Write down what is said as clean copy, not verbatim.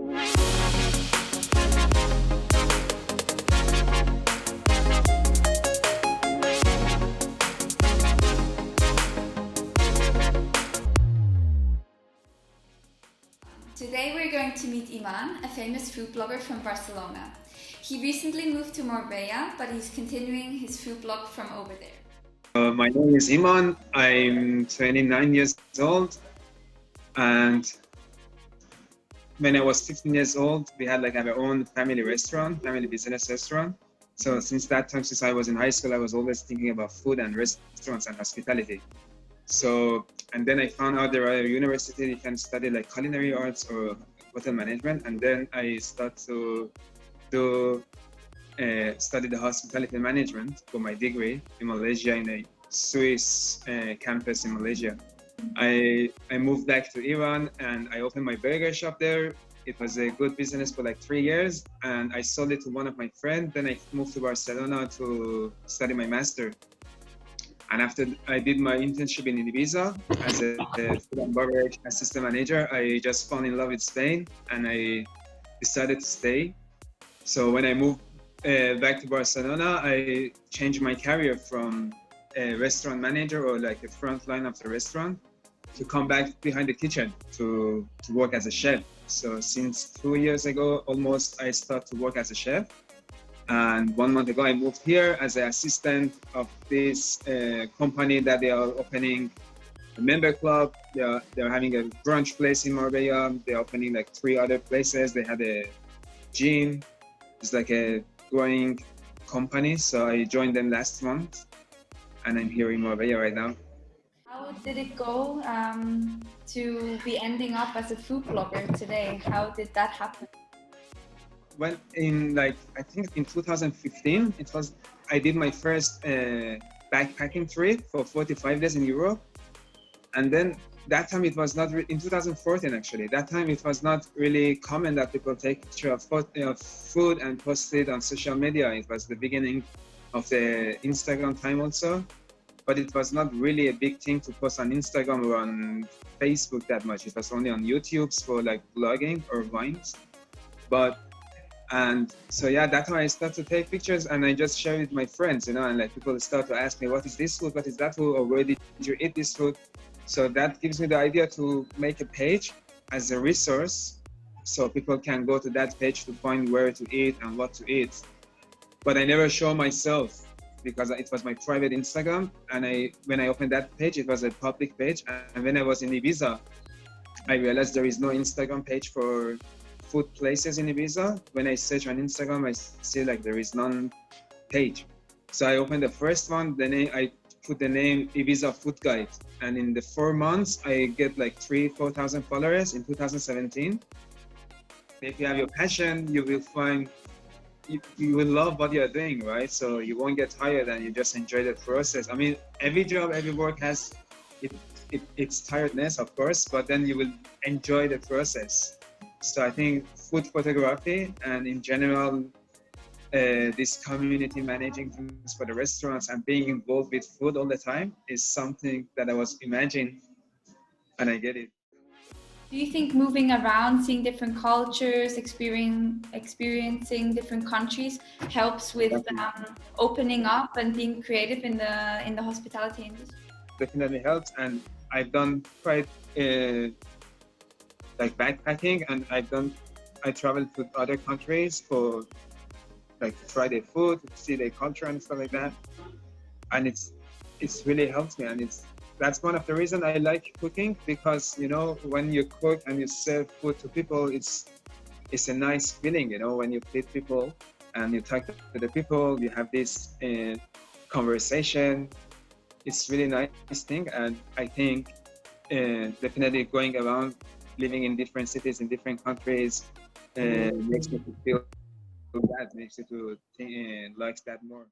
Today we're going to meet Iman, a famous food blogger from Barcelona. He recently moved to Marbella, but he's continuing his food blog from over there. My name is Iman. I'm 29 years old, and when I was 15 years old, we had our own family business restaurant. So since that time, since I was in high school, I was always thinking about food and restaurants and hospitality. So, and then I found out there are a university you can study culinary arts or hotel management, and then I started to study the hospitality management for my degree in Malaysia, in a Swiss campus in Malaysia. I moved back to Iran and I opened my burger shop there. It was a good business for 3 years, and I sold it to one of my friends. Then I moved to Barcelona to study my master. And after I did my internship in Ibiza as a food and beverage assistant manager, I just fell in love with Spain and I decided to stay. So when I moved back to Barcelona, I changed my career from a restaurant manager or a front line of the restaurant to come back behind the kitchen to work as a chef. So since 2 years ago, almost, I started to work as a chef. And 1 month ago, I moved here as an assistant of this company that they are opening a member club. They're having a brunch place in Marbella. They're opening 3 other places. They have a gym. It's a growing company. So I joined them last month, and I'm here in Marbella right now. How did it go to be ending up as a food blogger today? How did that happen? Well, in I think in 2015, I did my first backpacking trip for 45 days in Europe, and then that time it was not in 2014 actually. That time it was not really common that people take picture of food and post it on social media. It was the beginning of the Instagram time also, but it was not really a big thing to post on Instagram or on Facebook that much. It was only on YouTube for blogging or vines, and so yeah, that's how I start to take pictures and I just share it with my friends, and people start to ask me, what is this food? What is that food? Or where did you eat this food? So that gives me the idea to make a page as a resource so people can go to that page to find where to eat and what to eat. But I never show myself because it was my private Instagram, and when I opened that page, it was a public page. And when I was in Ibiza, I realized there is no Instagram page for food places in Ibiza. When I search on Instagram, I see there is none page. So I opened the first one, then I put the name Ibiza Food Guide. And in the 4 months, I get 4,000 followers in 2017. If you have your passion, you will find, you will love what you're doing, right? So you won't get tired and you just enjoy the process. I mean, every job, every work has its tiredness, of course, but then you will enjoy the process. So I think food photography and in general, this community managing things for the restaurants and being involved with food all the time is something that I was imagining, and I get it. Do you think moving around, seeing different cultures, experiencing different countries helps with opening up and being creative in the hospitality industry? Definitely helps, and I've done quite backpacking, and I traveled to other countries for to try their food, to see their culture and stuff like that, and it's really helped me, and that's one of the reasons I like cooking, because when you cook and you serve food to people, it's a nice feeling, when you feed people and you talk to the people, you have this conversation. It's really nice thing, and I think definitely going around, living in different cities in different countries makes me feel that, makes you to like that more.